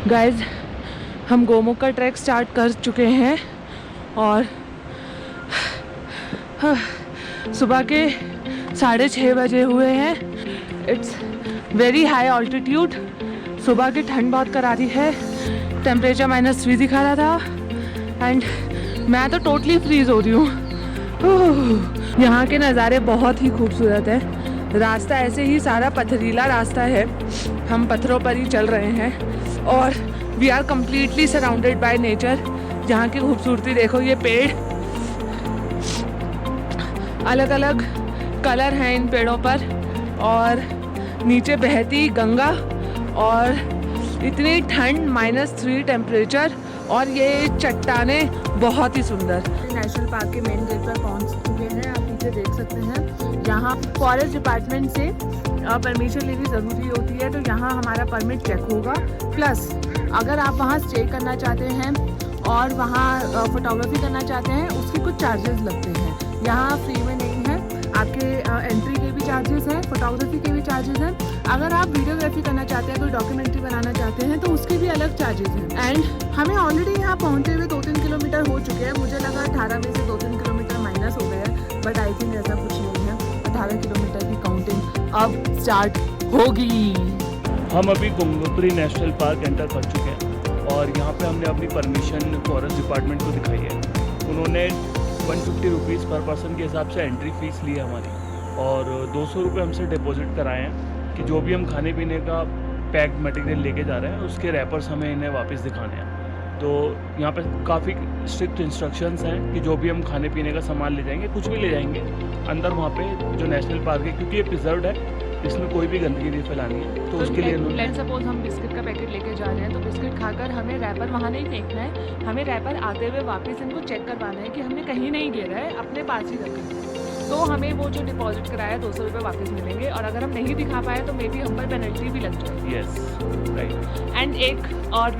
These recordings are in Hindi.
गाइज हम गोमुख का ट्रैक स्टार्ट कर चुके हैं और सुबह के 6:30 बजे हुए हैं। It's very high altitude. सुबह की ठंड बहुत करारी है। टेम्परेचर -3 दिखा रहा था एंड मैं तो टोटली फ्रीज हो रही हूँ। यहाँ के नज़ारे बहुत ही खूबसूरत है। रास्ता ऐसे ही सारा पथरीला रास्ता है। हम पत्थरों पर ही चल रहे हैं और we are completely surrounded by nature. यहाँ की खूबसूरती देखो, ये पेड़ अलग अलग कलर हैं इन पेड़ों पर और नीचे बहती गंगा और इतनी ठंड -3 टेम्परेचर और ये चट्टानें बहुत ही सुंदर। नेशनल पार्क के मेन गेट पर पहुंच चुके हैं। आप नीचे देख सकते हैं। यहाँ फॉरेस्ट डिपार्टमेंट से परमिशन लेनी ज़रूरी होती है, तो यहाँ हमारा परमिट चेक होगा। प्लस अगर आप वहाँ स्टे करना चाहते हैं और वहाँ फोटोग्राफी करना चाहते हैं, उसके कुछ चार्जेस लगते हैं। यहाँ फ्री में नहीं है। आपके एंट्री के भी चार्जेस हैं, फोटोग्राफी के भी चार्जेस हैं। अगर आप वीडियोग्राफी करना चाहते हैं, कोई डॉक्यूमेंट्री बनाना चाहते हैं, तो उसके भी अलग चार्जेस हैं। एंड हमें ऑलरेडी यहाँ पहुँचे हुए 2-3 किलोमीटर हो चुके हैं। मुझे लगा 18 में से 2-3 किलोमीटर माइनस हो गए हैं, बट आई थिंक ऐसा कुछ नहीं है। 18 किलोमीटर की काउंटिंग अब स्टार्ट होगी। हम अभी गंगोत्री नेशनल पार्क एंटर कर चुके हैं और यहाँ पे हमने अपनी परमिशन फॉरेस्ट डिपार्टमेंट को दिखाई है। उन्होंने 150 रुपीज़ पर पर्सन के हिसाब से एंट्री फ़ीस ली है हमारी और 200 रुपये हमसे डिपॉजिट कराए हैं कि जो भी हम खाने पीने का पैक्ड मटेरियल लेके जा रहे हैं उसके रैपर्स हमें इन्हें वापस दिखाने हैं। तो यहाँ पे काफ़ी स्ट्रिक्ट इंस्ट्रक्शंस हैं कि जो भी हम खाने पीने का सामान ले जाएंगे, कुछ भी ले जाएंगे अंदर वहाँ पे जो नेशनल पार्क है, क्योंकि ये प्रिजर्व्ड है, इसमें कोई भी गंदगी नहीं फैलानी है। तो उसके लिए लेट्स सपोज हम बिस्किट का पैकेट लेके जा रहे हैं, तो बिस्किट खाकर हमें रैपर वहाँ नहीं फेंकना है। हमें रैपर आते हुए वापस इनको चेक करवाना है कि हमने कहीं नहीं गिरा है, अपने पास ही रखना है। तो हमें वो जो डिपॉजिट कराया 200 रुपये वापस मिलेंगे और अगर हम नहीं दिखा पाए तो मे बी हम पर पेनल्टी भी लग जाएगी। Yes right. एंड एक और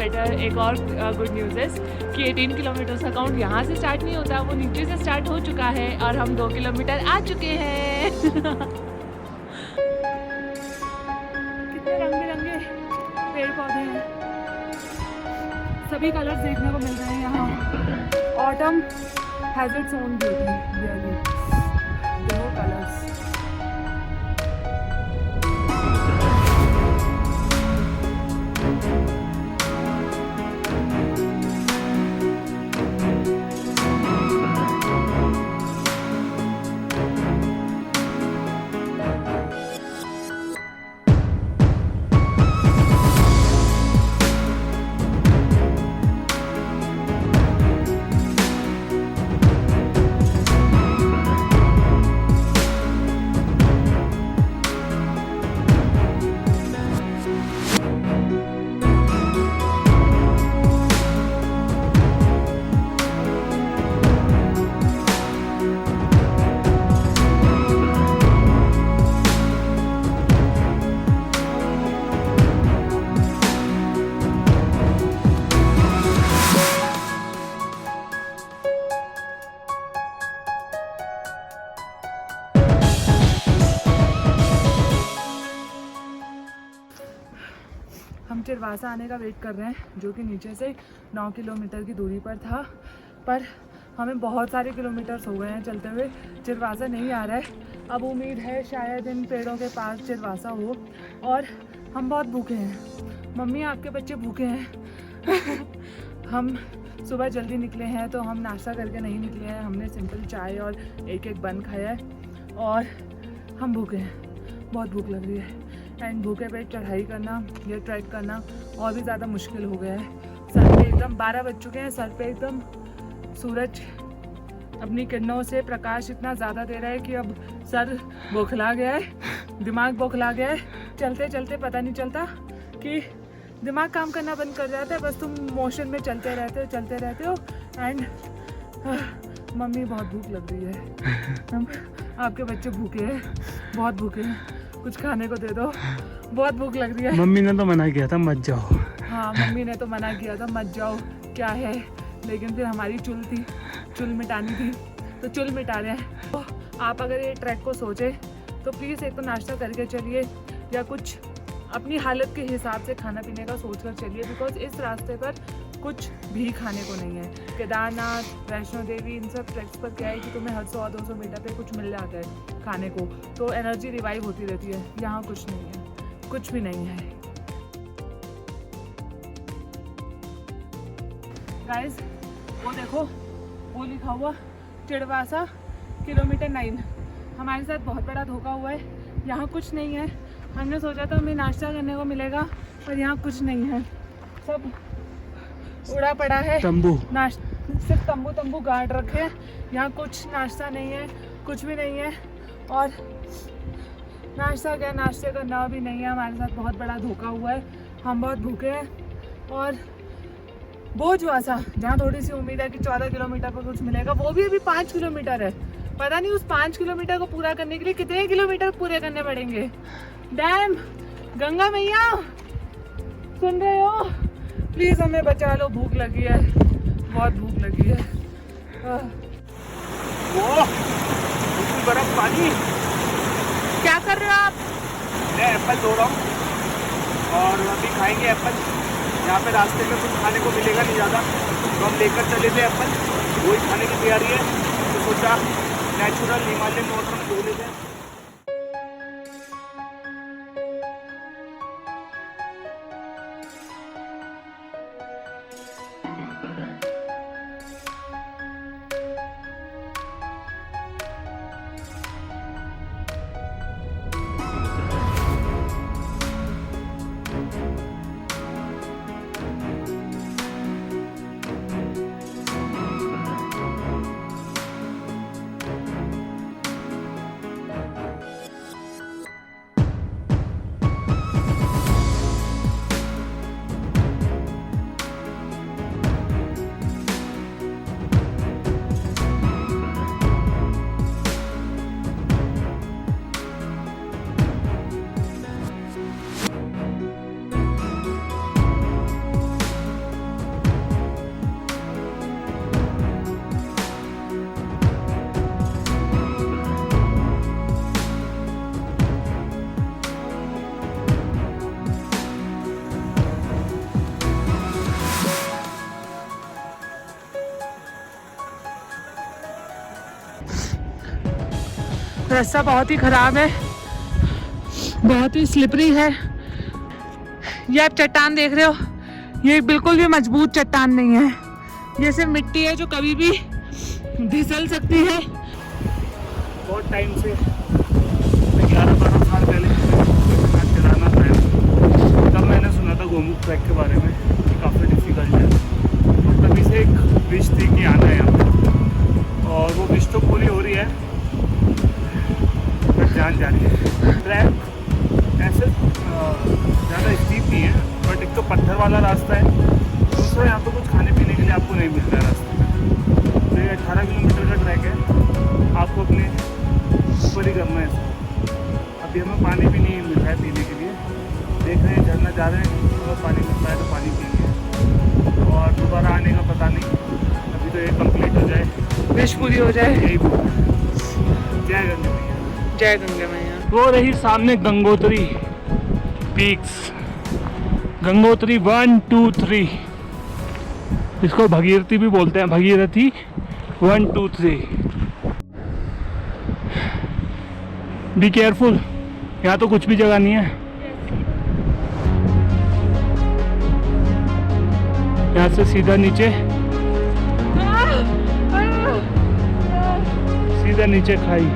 गुड न्यूज़ है कि 18 किलोमीटर का काउंट यहाँ से स्टार्ट नहीं होता, वो नीचे से स्टार्ट हो चुका है और हम 2 किलोमीटर आ चुके हैं। कितने रंग बिरंगे पेड़ पौधे हैं, सभी कलर्स देखने को मिल रहे हैं यहाँ। Autumn has its own beauty really. देखो कलर्स। हम चिरवासा आने का वेट कर रहे हैं, जो कि नीचे से 9 किलोमीटर की दूरी पर था, पर हमें बहुत सारे किलोमीटर्स हो गए हैं चलते हुए। चिरवासा नहीं आ रहा है। अब उम्मीद है शायद इन पेड़ों के पास चिरवासा हो। और हम बहुत भूखे हैं। मम्मी आपके बच्चे भूखे हैं। हम सुबह जल्दी निकले हैं, तो हम नाश्ता करके नहीं निकले हैं। हमने सिंपल चाय और एक बन खाया है और हम भूखे हैं, बहुत भूख लग रही है। एंड भूखे पेट चढ़ाई करना, ये ट्रैक करना और भी ज़्यादा मुश्किल हो गया है। सर पे एकदम 12 बज चुके हैं। सर पे एकदम सूरज अपनी किरणों से प्रकाश इतना ज़्यादा दे रहा है कि अब सर बौखला गया है, दिमाग बौखला गया है। चलते चलते पता नहीं चलता कि दिमाग काम करना बंद कर जाता है, बस तुम मोशन में चलते रहते हो। एंड मम्मी बहुत भूख लग रही है। आपके बच्चे भूखे हैं, बहुत भूखे हैं, कुछ खाने को दे दो, बहुत भूख लग रही है। मम्मी ने तो मना किया था मत जाओ। हाँ, मम्मी ने तो मना किया था मत जाओ, क्या है, लेकिन फिर हमारी चुल मिटानी थी, तो चुल मिटा रहे हैं। तो आप अगर ये ट्रैक को सोचे तो प्लीज़ एक तो नाश्ता करके चलिए या कुछ अपनी हालत के हिसाब से खाना पीने का सोच कर चलिए, बिकॉज इस रास्ते पर कुछ भी खाने को नहीं है। केदारनाथ, वैष्णो देवी, इन सब ट्रैक्स पर क्या है कि तुम्हें हर 100-200 मीटर पे कुछ मिल जाता है खाने को, तो एनर्जी रिवाइव होती रहती है। यहाँ कुछ नहीं है, कुछ भी नहीं है। गाइस वो देखो, वो लिखा हुआ चिड़वासा किलोमीटर 9। हमारे साथ बहुत बड़ा धोखा हुआ है, यहाँ कुछ नहीं है। हमने सोचा था हमें नाश्ता करने को मिलेगा, पर यहाँ कुछ नहीं है, सब उड़ा पड़ा है। तंबू सिर्फ तंबू गाड़ रखे हैं। यहाँ कुछ नाश्ता नहीं है, कुछ भी नहीं है। और नाश्ता क्या, नाश्ते का ना भी नहीं है। हमारे साथ बहुत बड़ा धोखा हुआ है, हम बहुत भूखे हैं। और बोझवासा, जहाँ थोड़ी सी उम्मीद है कि 14 किलोमीटर पर कुछ मिलेगा, वो भी अभी 5 किलोमीटर है। पता नहीं उस 5 किलोमीटर को पूरा करने के लिए कितने किलोमीटर पूरे करने पड़ेंगे। डैम, गंगा मैया सुन रहे हो, प्लीज हमें बचा लो, भूख लगी है, बहुत भूख लगी है। वो बर्फ पानी। क्या कर रहे हो आप? मैं एप्पल तोड़ रहा हूँ और अभी खाएंगे एप्पल। यहाँ पे रास्ते में कुछ खाने को मिलेगा नहीं ज़्यादा, तो हम लेकर चले थे एप्पल, वही खाने की तैयारी है। तो सोचा नेचुरल हिमालयन वाटर में धो लेते हैं। रास्ता बहुत ही ख़राब है, बहुत ही स्लिपरी है। ये आप चट्टान देख रहे हो, ये बिल्कुल भी मजबूत चट्टान नहीं है। ये सिर्फ मिट्टी है जो कभी भी फिसल सकती है। बहुत टाइम से 11-12 साल पहले चलाना था, तब मैंने सुना था गोमुख ट्रैक के बारे में कि काफ़ी डिफिकल्ट है, और तभी से एक विश थी कि आना है यहाँ पे, और वो विश तो पूरी हो रही है, बट जान जा रही है। ट्रैक ऐसे ज़्यादा स्टीप नहीं है, बट एक तो पत्थर वाला रास्ता है, दूसरा यहाँ पे कुछ खाने पीने के लिए आपको नहीं मिलता है रास्ते में। तो ये 18 किलोमीटर का ट्रैक है, आपको अपने ऊपर ही करना है इसको। अभी हमें पानी भी नहीं मिल रहा है पीने के लिए, देख रहे हैं झरना जा रहे हैं, तो पानी मिलता है तो पानी पिएंगे, और दोबारा आने का पता नहीं। अभी तो ये कंप्लीट हो जाए, विश पूरी हो जाए। यही बोल। जय गंगा मैया। जय गंगा मैया। वो रही सामने गंगोत्री पीक्स, गंगोत्री 1, 2, 3। इसको भगीरथी भी बोलते हैं, भगीरथी 1, 2, 3। बी केयरफुल, यहाँ तो कुछ भी जगह नहीं है। यहाँ से सीधा नीचे, सीधा नीचे खाई।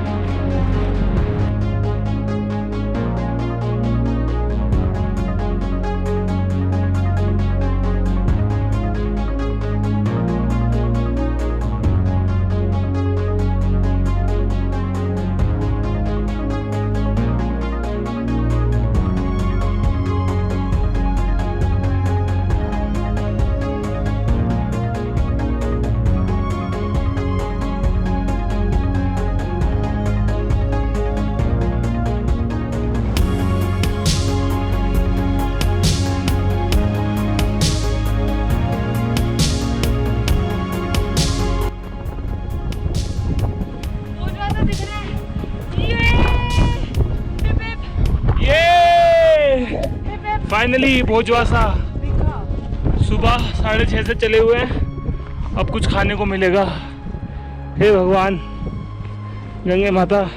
फाइनली भोजवासा सुबह 6:30 से चले हुए हैं। अब कुछ खाने को मिलेगा। हे भगवान गंगे माता।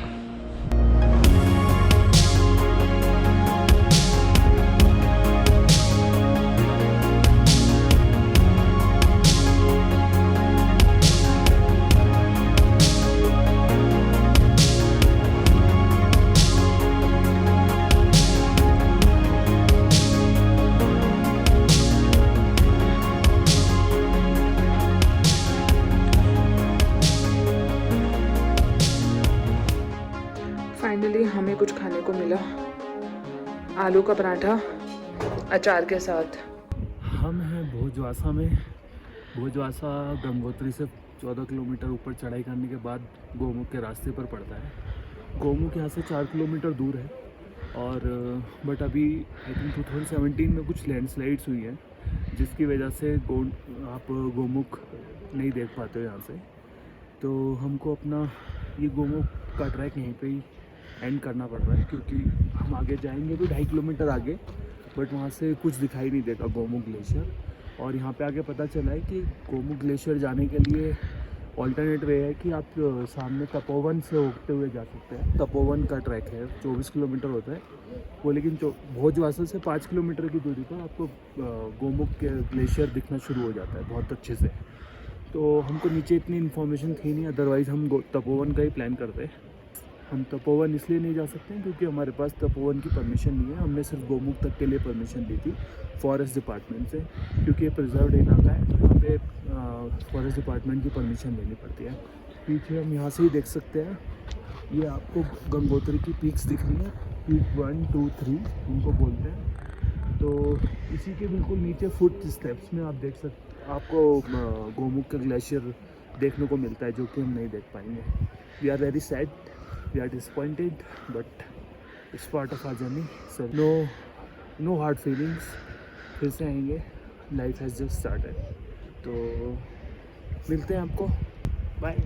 फाइनली हमें कुछ खाने को मिला, आलू का पराठा अचार के साथ। हम हैं भोजवासा में। भोजवासा गंगोत्री से 14 किलोमीटर ऊपर चढ़ाई करने के बाद गोमुख के रास्ते पर पड़ता है। गोमुख यहाँ से 4 किलोमीटर दूर है और बट अभी आई थिंक 2017 में कुछ लैंडस्लाइड्स हुई हैं जिसकी वजह से आप गोमुख नहीं देख पाते हो यहाँ से। तो हमको अपना ये गोमुख का ट्रैक यहीं पे ही एंड करना पड़ रहा है क्योंकि हम आगे जाएंगे तो 2.5 किलोमीटर आगे, बट वहाँ से कुछ दिखाई नहीं देगा गोमुख ग्लेशियर। और यहाँ पे आगे पता चला है कि गोमुख ग्लेशियर जाने के लिए ऑल्टरनेट वे है कि आप सामने तपोवन से होते हुए जा सकते हैं। तपोवन का ट्रैक है, 24 किलोमीटर होता है वो, लेकिन भोजवासा से 5 किलोमीटर की दूरी पर आपको गोमुख के ग्लेशियर दिखना शुरू हो जाता है बहुत अच्छे से। तो हमको नीचे इतनी इन्फॉर्मेशन थी नहीं, अदरवाइज़ हम तपोवन का ही प्लान करते। हम तपोवन इसलिए नहीं जा सकते हैं क्योंकि हमारे पास तपोवन की परमिशन नहीं है। हमने सिर्फ गोमुख तक के लिए परमिशन ली थी फॉरेस्ट डिपार्टमेंट से, क्योंकि ये प्रिजर्व्ड इलाका है तो यहाँ पे फॉरेस्ट डिपार्टमेंट की परमिशन लेनी पड़ती है। पीछे हम यहाँ से ही देख सकते हैं, ये आपको गंगोत्री की पीक्स दिख रही हैं, पीक 1, 2, 3 उनको बोलते हैं। तो इसी के बिल्कुल नीचे फुट स्टेप्स में आप देख सकते, आपको गोमुख का ग्लेशियर देखने को मिलता है जो कि हम नहीं देख पाएंगे। We are very sad, we are disappointed, but it's part of our journey, so no hard feelings। फिर से आएंगे, life has just started। तो मिलते हैं आपको, बाय।